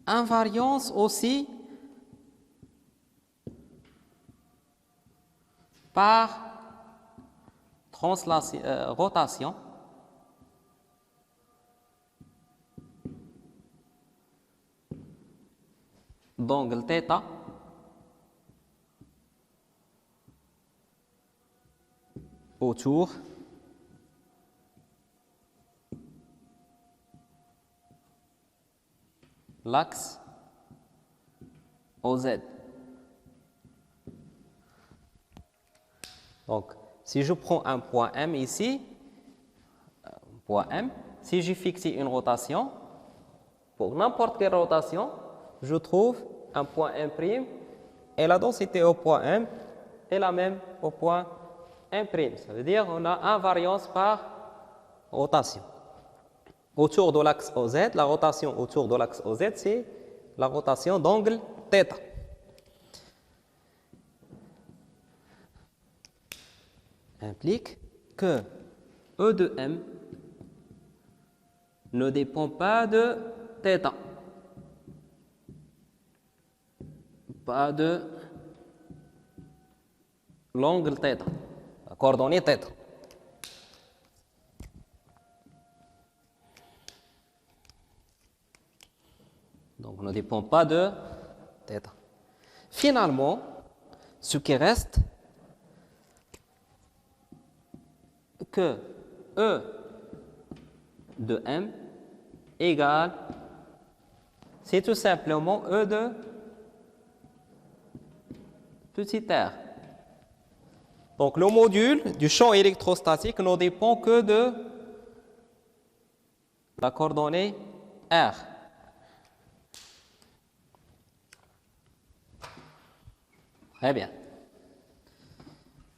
Invariance aussi par rotation d'angle θ autour l'axe OZ. Donc, si je prends un point M ici, point M, si j'ai fixé une rotation, pour n'importe quelle rotation, je trouve un point M' et la densité au point M est la même au point M'. Ça veut dire qu'on a invariance par rotation. Autour de l'axe OZ, la rotation autour de l'axe OZ, c'est la rotation d'angle θ. Implique que E de M ne dépend pas de θ, pas de l'angle θ, la coordonnée θ. Donc, ne dépend pas de θ. Finalement, ce qui reste, que E de M égale, c'est tout simplement E de petit r. Donc, le module du champ électrostatique ne dépend que de la coordonnée R. Très bien.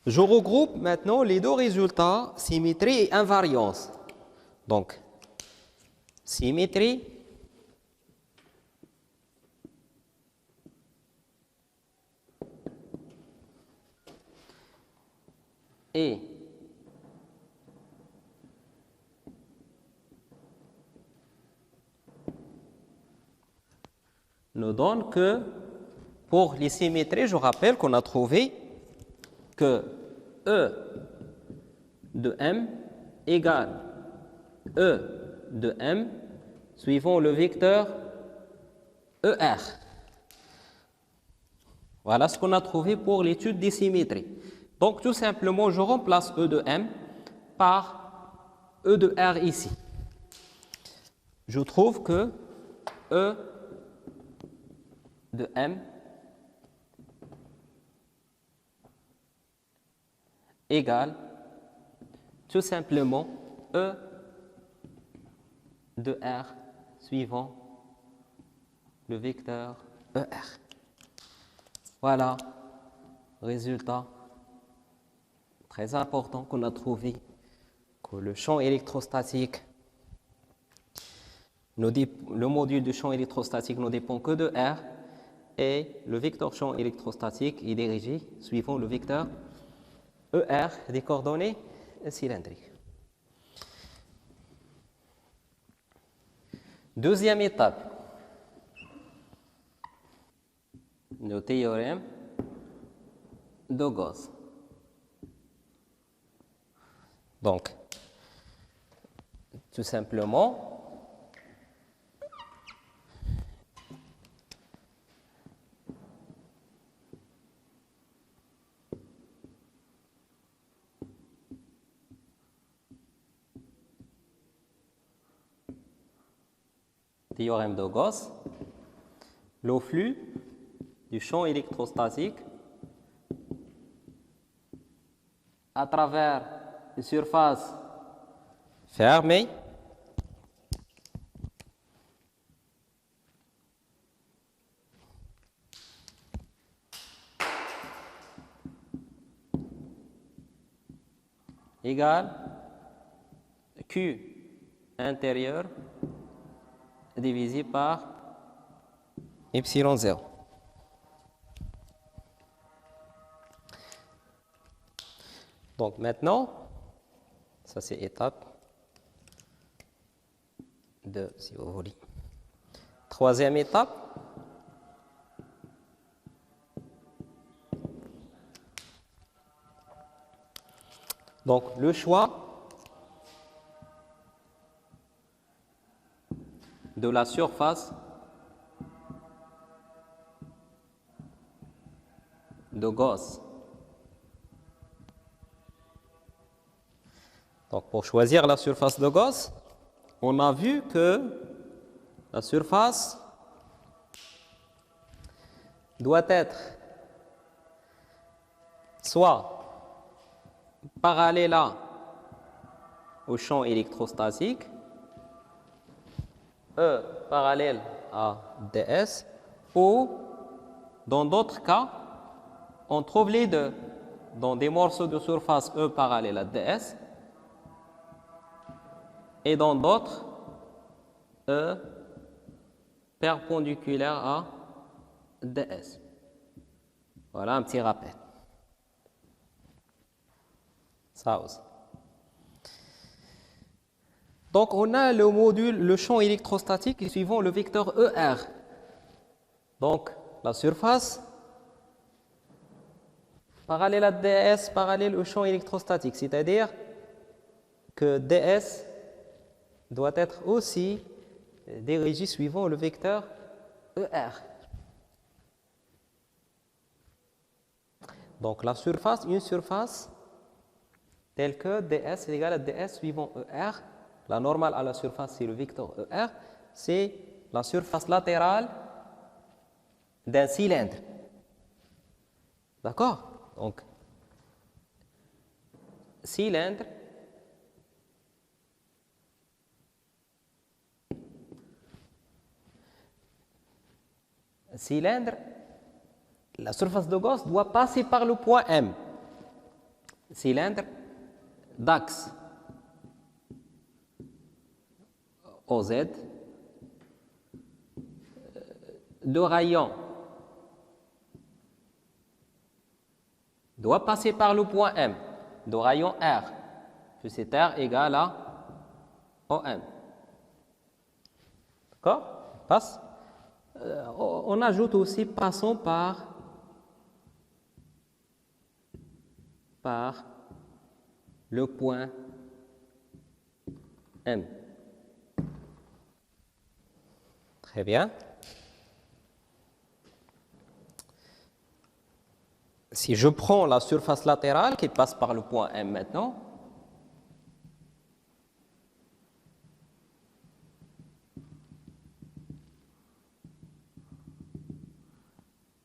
Je regroupe maintenant les deux résultats, symétrie et invariance. Donc, symétrie et nous donne que pour les symétries, je rappelle qu'on a trouvé que E de M égale E de M suivant le vecteur ER. Voilà ce qu'on a trouvé pour l'étude des symétries. Donc, tout simplement, je remplace E de M par E de R ici. Je trouve que E de M égale tout simplement E de R suivant le vecteur ER. Voilà, résultat très important qu'on a trouvé, que le champ électrostatique, le module du champ électrostatique ne dépend que de R et le vecteur champ électrostatique est dirigé suivant le vecteur ER des coordonnées cylindriques. Deuxième étape, le théorème de Gauss. Donc, tout simplement, théorème de Gauss, le flux du champ électrostatique à travers une surface fermée égale Q intérieur divisé par epsilon 0. Donc maintenant, ça c'est étape 2 si vous voulez. Troisième étape. Donc, le choix de la surface de Gauss. Donc, pour choisir la surface de Gauss, on a vu que la surface doit être soit parallèle au champ électrostatique, E parallèle à ds, ou dans d'autres cas, on trouve les deux. Dans des morceaux de surface E parallèle à ds, et dans d'autres, E perpendiculaire à ds. Voilà un petit rappel. Ça aussi. Donc, on a le module, le champ électrostatique suivant le vecteur ER. Donc, la surface parallèle à ds, parallèle au champ électrostatique, c'est-à-dire que ds doit être aussi dirigé suivant le vecteur ER. Donc, la surface, une surface telle que ds est égal à ds suivant ER, la normale à la surface, c'est le vecteur ER, c'est la surface latérale d'un cylindre. D'accord? Donc, cylindre la surface de Gauss doit passer par le point M. Cylindre d'axe OZ de rayon doit passer par le point M de rayon R, puisque R égale à OM. D'accord? Passe. On ajoute aussi passons par le point M. Très bien. Si je prends la surface latérale qui passe par le point M maintenant,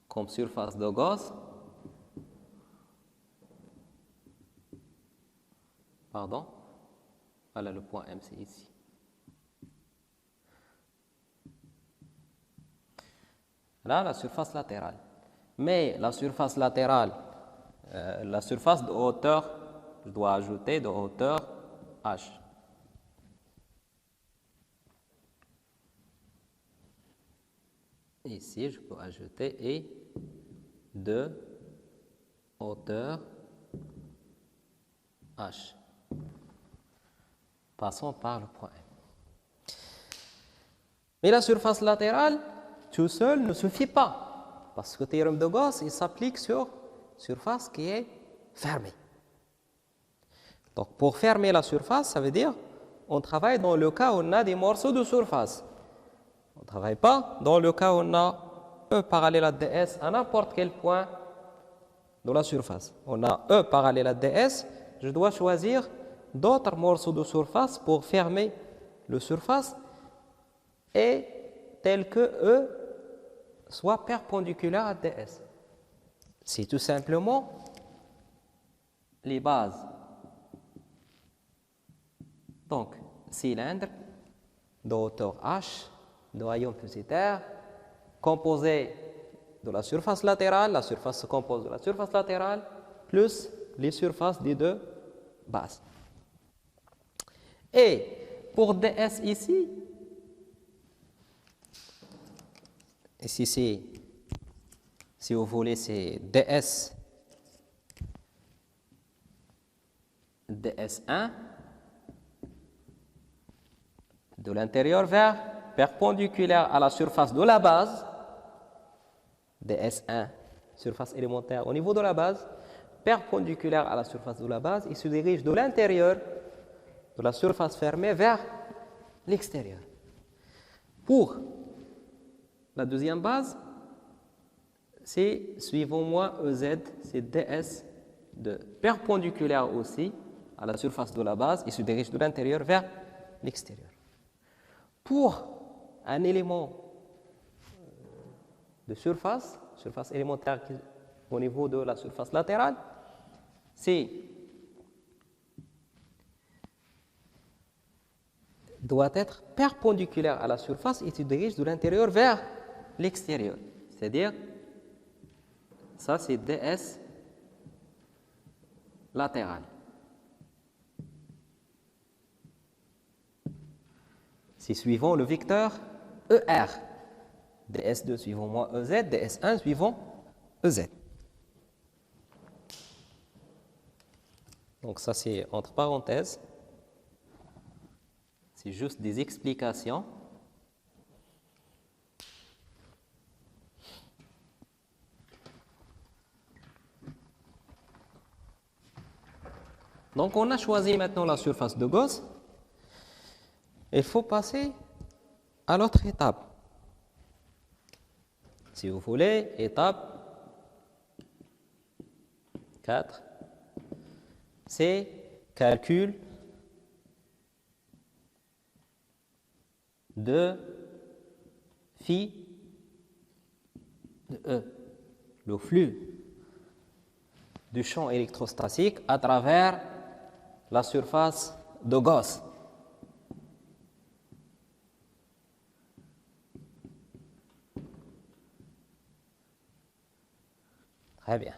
comme surface de Gauss, pardon, voilà le point M, c'est ici. Là, la surface latérale. Mais la surface latérale, la surface de hauteur, je dois ajouter de hauteur H. Ici, je peux ajouter et de hauteur H. Passons par le point M. Mais la surface latérale, tout seul, ne suffit pas. Parce que le théorème de Gauss, il s'applique sur surface qui est fermée. Donc, pour fermer la surface, ça veut dire on travaille dans le cas où on a des morceaux de surface. On ne travaille pas dans le cas où on a E parallèle à ds à n'importe quel point de la surface. On a E parallèle à ds, je dois choisir d'autres morceaux de surface pour fermer la surface et tel que E soit perpendiculaire à ds. C'est tout simplement les bases. Donc, cylindre de hauteur H, de rayon petit r, composé de la surface latérale, la surface se compose de la surface latérale, plus les surfaces des deux bases. Et pour ds ici, si vous voulez, c'est ds1 de l'intérieur vers perpendiculaire à la surface de la base, ds1, surface élémentaire au niveau de la base, perpendiculaire à la surface de la base, il se dirige de l'intérieur de la surface fermée vers l'extérieur. Pour la deuxième base, c'est suivant moins EZ, c'est ds de perpendiculaire aussi à la surface de la base, il se dirige de l'intérieur vers l'extérieur. Pour un élément de surface élémentaire au niveau de la surface latérale, c'est doit être perpendiculaire à la surface et se dirige de l'intérieur vers l'extérieur. C'est-à-dire, ça c'est ds latéral. C'est suivant le vecteur ER. ds2 suivant moins EZ, ds1 suivant EZ. Donc ça c'est entre parenthèses. C'est juste des explications. Donc on a choisi maintenant la surface de Gauss. Il faut passer à l'autre étape. Si vous voulez, étape 4, c'est calcul de phi de E, le flux du champ électrostatique à travers la surface de Gauss. Très bien.